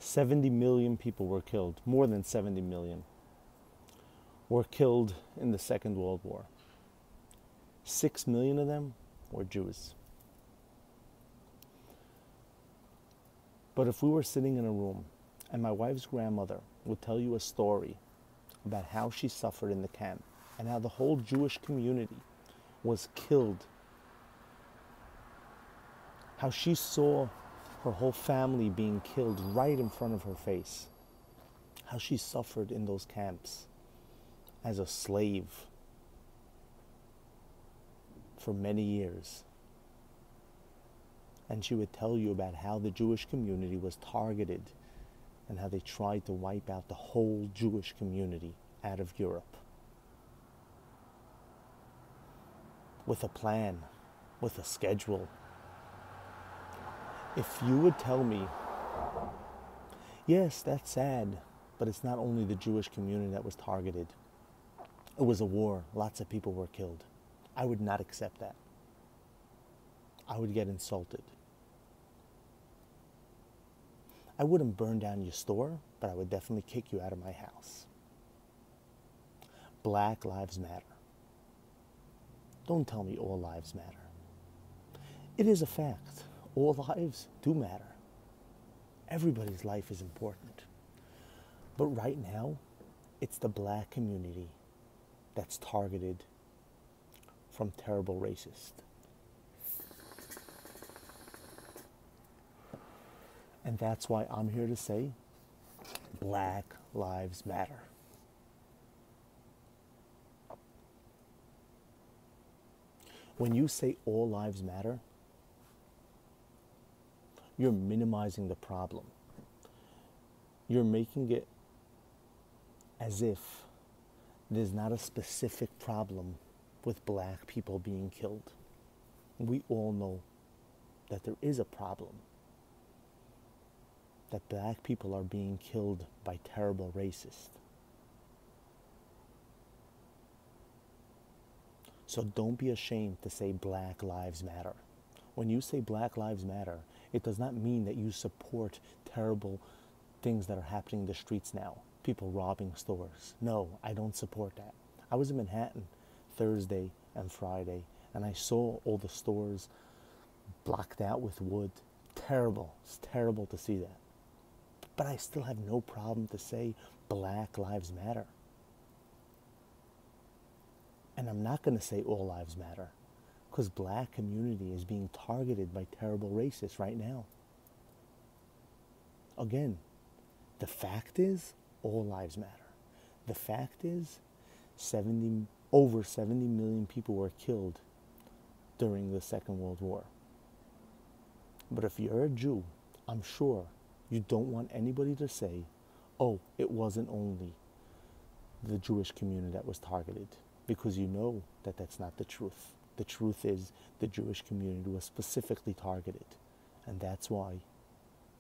70 million people were killed, more than 70 million, were killed in the Second World War. 6 million of them were Jews. But if we were sitting in a room and my wife's grandmother would tell you a story about how she suffered in the camp and how the whole Jewish community was killed, how she saw her whole family being killed right in front of her face, how she suffered in those camps as a slave for many years. And she would tell you about how the Jewish community was targeted and how they tried to wipe out the whole Jewish community out of Europe. With a plan, with a schedule. If you would tell me, yes, that's sad, but it's not only the Jewish community that was targeted. It was a war. Lots of people were killed. I would not accept that. I would get insulted. I wouldn't burn down your store, but I would definitely kick you out of my house. Black lives matter. Don't tell me all lives matter. It is a fact. All lives do matter. Everybody's life is important. But right now, it's the black community that's targeted from terrible racists. And that's why I'm here to say, Black Lives Matter. When you say all lives matter, you're minimizing the problem. You're making it as if there's not a specific problem with black people being killed. We all know that there is a problem, that black people are being killed by terrible racists. So don't be ashamed to say Black Lives Matter. When you say Black Lives Matter, it does not mean that you support terrible things that are happening in the streets now. People robbing stores. No, I don't support that. I was in Manhattan Thursday and Friday, and I saw all the stores blocked out with wood. Terrible. It's terrible to see that. But I still have no problem to say Black Lives Matter. And I'm not going to say all lives matter, because black community is being targeted by terrible racists right now. Again, the fact is, all lives matter. The fact is, over 70 million people were killed during the Second World War. But if you're a Jew, I'm sure you don't want anybody to say, oh, it wasn't only the Jewish community that was targeted, because you know that that's not the truth. The truth is the Jewish community was specifically targeted, and that's why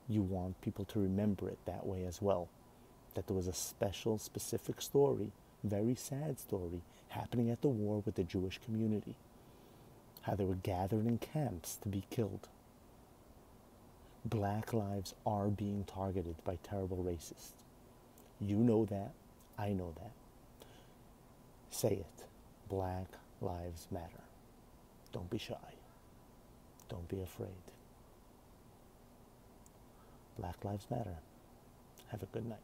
you want people to remember it that way as well, that there was a special, specific story, very sad story, happening at the war with the Jewish community, how they were gathered in camps to be killed. Black lives are being targeted by terrible racists. You know that. I know that. Say it. Black Lives Matter. Don't be shy. Don't be afraid. Black Lives Matter. Have a good night.